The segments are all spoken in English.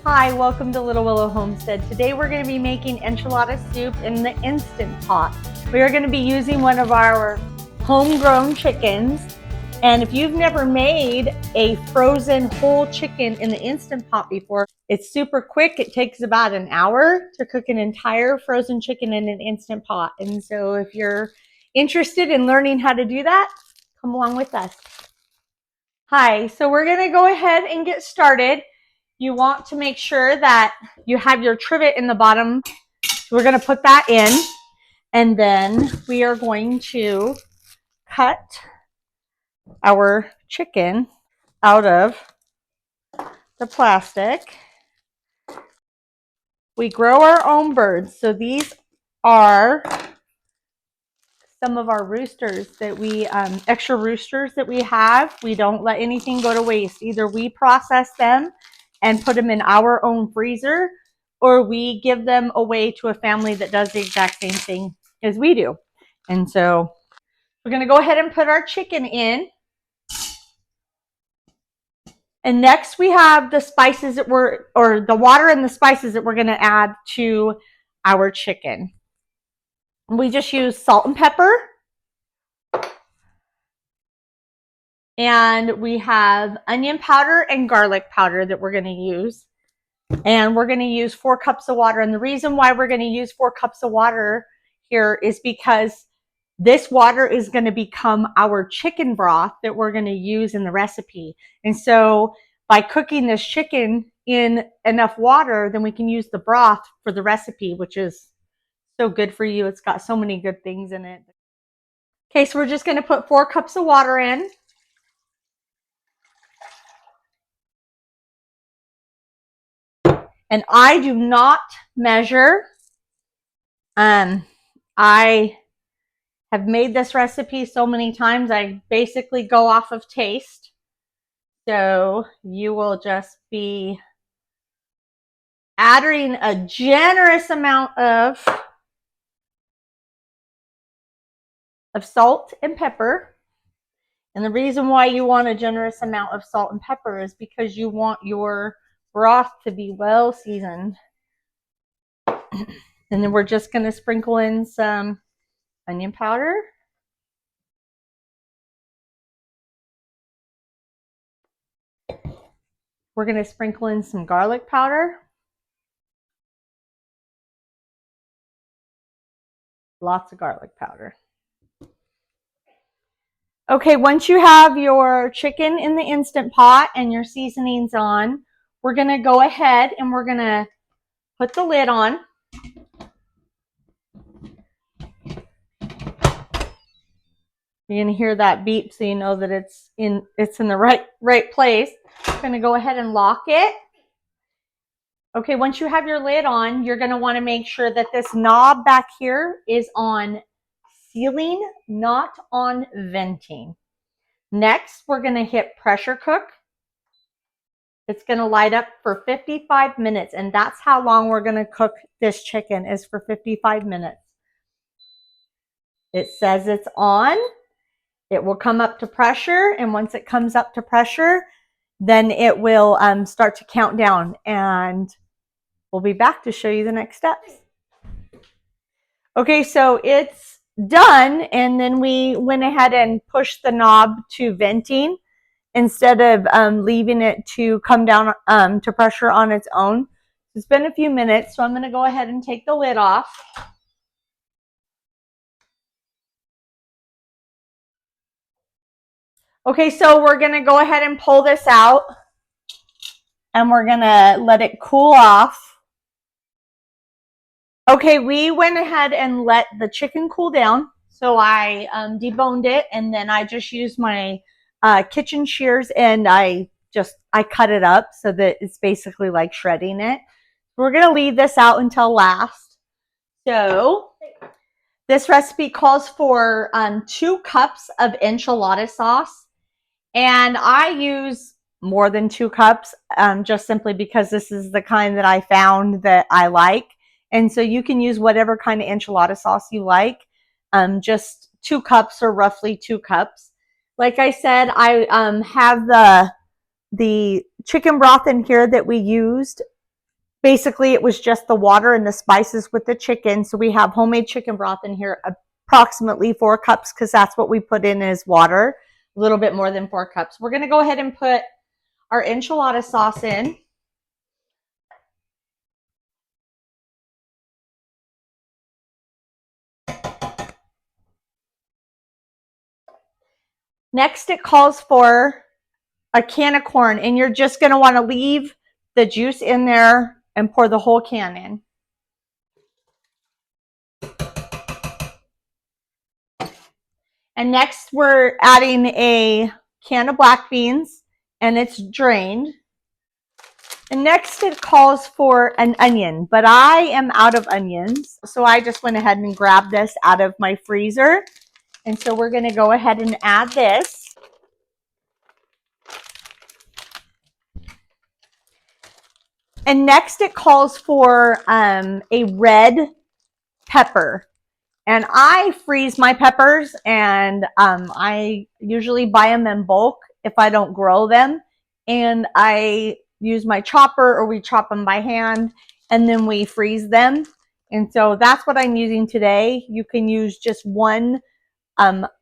Hi, welcome to Little Willow Homestead. Today we're going to be making enchilada soup in the Instant Pot. We are going to be using one of our homegrown chickens. And if you've never made a frozen whole chicken in the Instant Pot before, it's super quick. It takes about an hour to cook an entire frozen chicken in an Instant Pot. And so if you're interested in learning how to do that, come along with us. Hi, so we're going to go ahead and get started. You want to make sure that you have your trivet in the bottom. We're going to put that in, and then we are going to cut our chicken out of the plastic. We grow our own birds, so these are some of our roosters that we, extra roosters that we have. We don't let anything go to waste. Either we process them and put them in our own freezer, or we give them away to a family that does the exact same thing as we do. And so we're going to go ahead and put our chicken in. And next we have the spices that or the water and the spices that we're going to add to our chicken. We just use salt and pepper. And we have onion powder and garlic powder that we're going to use. And we're going to use 4 cups of water. And the reason why we're going to use 4 cups of water here is because this water is going to become our chicken broth that we're going to use in the recipe. And so by cooking this chicken in enough water, then we can use the broth for the recipe, which is so good for you. It's got so many good things in it. Okay, so we're just going to put 4 cups of water in. And I do not measure. I have made this recipe so many times, I basically go off of taste. So you will just be adding a generous amount of salt and pepper. And the reason why you want a generous amount of salt and pepper is because you want your broth to be well seasoned. And then we're just going to sprinkle in some onion powder. We're going to sprinkle in some garlic powder. Lots of garlic powder. Okay, once you have your chicken in the Instant Pot and your seasonings on, we're going to go ahead and we're going to put the lid on. You're going to hear that beep so you know that it's in the right place. I'm going to go ahead and lock it. Okay, once you have your lid on, you're going to want to make sure that this knob back here is on sealing, not on venting. Next, we're going to hit pressure cook. It's going to light up for 55 minutes, and that's how long we're going to cook this chicken, is for 55 minutes. It says it's on. It will come up to pressure, and once it comes up to pressure, then it will start to count down, and we'll be back to show you the next steps. Okay, so it's done, and then we went ahead and pushed the knob to venting instead of leaving it to come down to pressure on its own. It's been a few minutes, so I'm going to go ahead and take the lid off. Okay, so we're going to go ahead and pull this out, and we're going to let it cool off. Okay, we went ahead and let the chicken cool down. So I deboned it, and then I just used my kitchen shears, and I cut it up so that it's basically like shredding it. We're going to leave this out until last. So this recipe calls for 2 cups of enchilada sauce, and I use more than 2 cups just simply because this is the kind that I found that I like. And so you can use whatever kind of enchilada sauce you like. Just 2 cups, or roughly 2 cups. Like I said, I have the chicken broth in here that we used Basically, it was just the water and the spices with the chicken. So we have homemade chicken broth in here, approximately 4 cups, because that's what we put in as water, a little bit more than 4 cups. We're going to go ahead and put our enchilada sauce in. Next, it calls for a can of corn, and you're just going to want to leave the juice in there and pour the whole can in. And next, we're adding a can of black beans, and it's drained. And next, it calls for an onion, but I am out of onions, so I just went ahead and grabbed this out of my freezer. And so we're going to go ahead and add this. And next, it calls for a red pepper. And I freeze my peppers, and I usually buy them in bulk if I don't grow them. And I use my chopper, or we chop them by hand, and then we freeze them. And so that's what I'm using today. You can use just one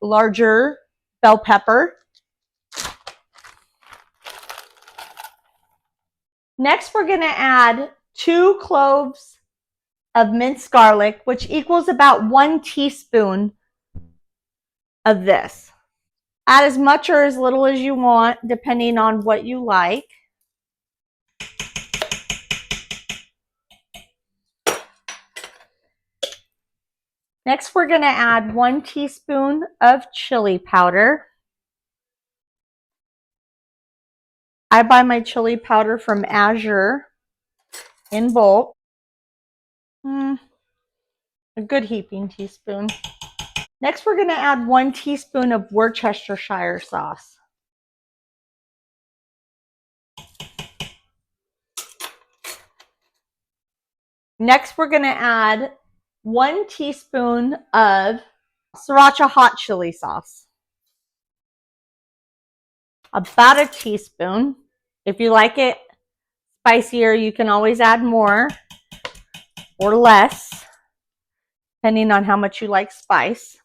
larger bell pepper. Next, we're going to add 2 cloves of minced garlic, which equals about 1 teaspoon of this. Add as much or as little as you want, depending on what you like. Next, we're going to add 1 teaspoon of chili powder. I buy my chili powder from Azure in bulk. A good heaping teaspoon. Next, we're going to add 1 teaspoon of Worcestershire sauce. Next, we're going to add 1 teaspoon of sriracha hot chili sauce. About a teaspoon. If you like it spicier, you can always add more or less, depending on how much you like spice.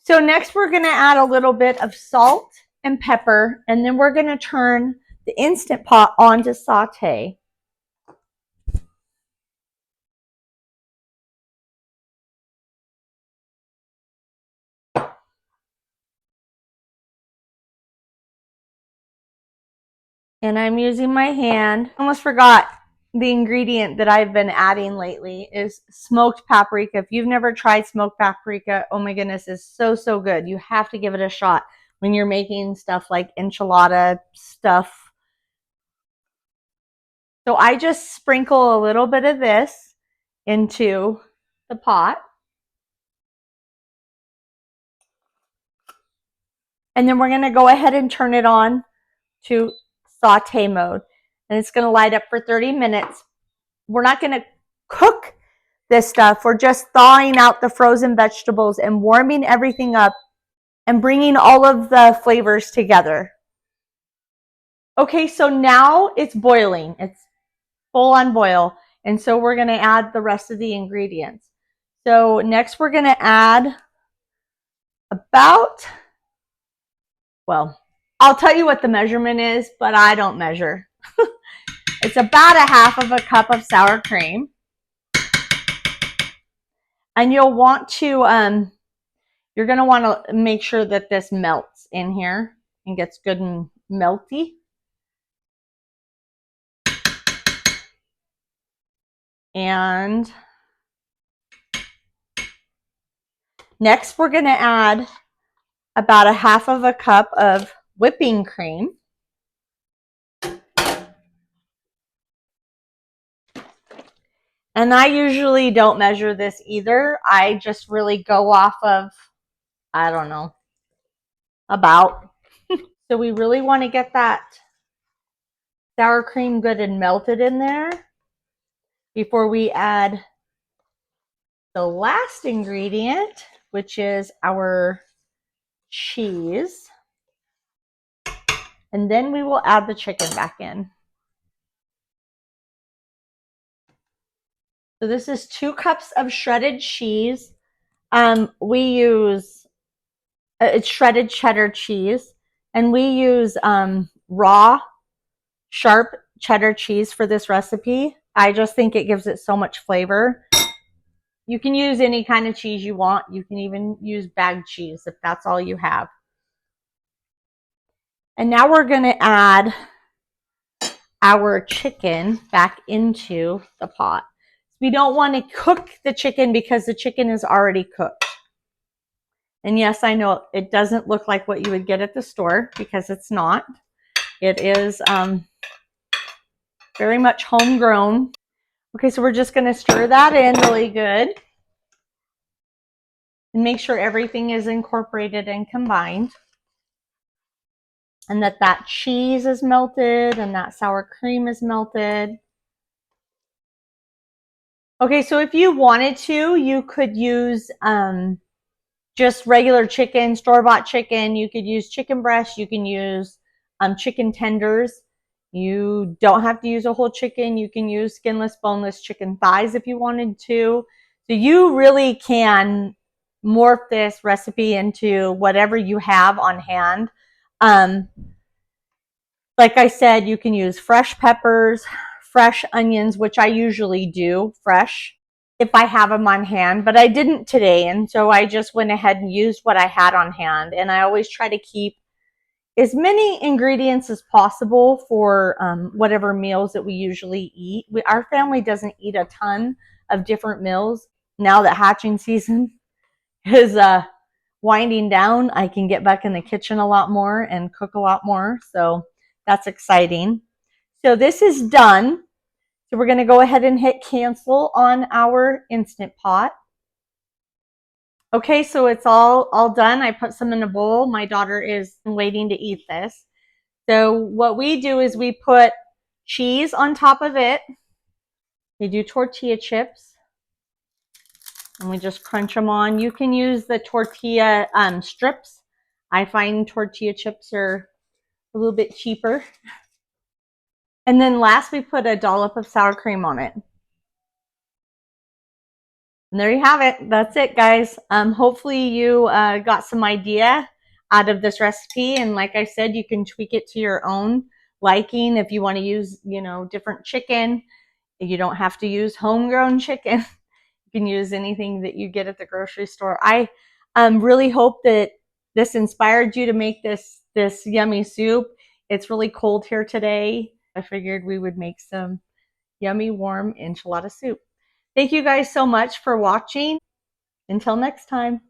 So next, we're going to add a little bit of salt and pepper, and then we're going to turn the Instant Pot on to saute. And I'm using my hand. I almost forgot the ingredient that I've been adding lately is smoked paprika. If you've never tried smoked paprika, oh my goodness, it's so, so good. You have to give it a shot when you're making stuff like enchilada stuff. So I just sprinkle a little bit of this into the pot. And then we're going to go ahead and turn it on to saute mode. And it's going to light up for 30 minutes. We're not going to cook this stuff. We're just thawing out the frozen vegetables and warming everything up and bringing all of the flavors together. Okay, so now it's boiling. It's full on boil. And so we're going to add the rest of the ingredients. So next we're going to add about, well, I'll tell you what the measurement is, but I don't measure. It's about 1/2 cup of sour cream. And you'll want to, you're going to want to make sure that this melts in here and gets good and melty. And next we're going to add about 1/2 cup of whipping cream. And I usually don't measure this either. I just really go off of, I don't know, about. So we really want to get that sour cream good and melted in there before we add the last ingredient, which is our cheese. And then we will add the chicken back in. So this is 2 cups of shredded cheese. We use it's shredded cheddar cheese, and we use raw, sharp cheddar cheese for this recipe. I just think it gives it so much flavor. You can use any kind of cheese you want. You can even use bagged cheese if that's all you have. And now we're going to add our chicken back into the pot. We don't want to cook the chicken because the chicken is already cooked. And yes, I know it doesn't look like what you would get at the store because it's not. It is very much homegrown. Okay, so we're just going to stir that in really good and make sure everything is incorporated and combined. And that cheese is melted and that sour cream is melted. Okay, so if you wanted to, you could use just regular chicken, store-bought chicken. You could use chicken breast. You can use chicken tenders. You don't have to use a whole chicken. You can use skinless, boneless chicken thighs if you wanted to. So you really can morph this recipe into whatever you have on hand. Like I said, you can use fresh peppers, fresh onions, which I usually do fresh if I have them on hand, but I didn't today. And so I just went ahead and used what I had on hand. And I always try to keep as many ingredients as possible for whatever meals that we usually eat. Our family doesn't eat a ton of different meals. Now that hatching season is winding down, I can get back in the kitchen a lot more and cook a lot more. So that's exciting. So this is done. So we're going to go ahead and hit cancel on our Instant Pot. Okay, so it's all done. I put some in a bowl. My daughter is waiting to eat this. So what we do is we put cheese on top of it. We do tortilla chips. And we just crunch them on. You can use the tortilla strips. I find tortilla chips are a little bit cheaper. And then last we put a dollop of sour cream on it. And there you have it. That's it, guys. Hopefully you got some idea out of this recipe. And like I said, you can tweak it to your own liking. If you want to use, different chicken, you don't have to use homegrown chicken. You can use anything that you get at the grocery store. I really hope that this inspired you to make this yummy soup. It's really cold here today. I figured we would make some yummy, warm enchilada soup. Thank you guys so much for watching. Until next time.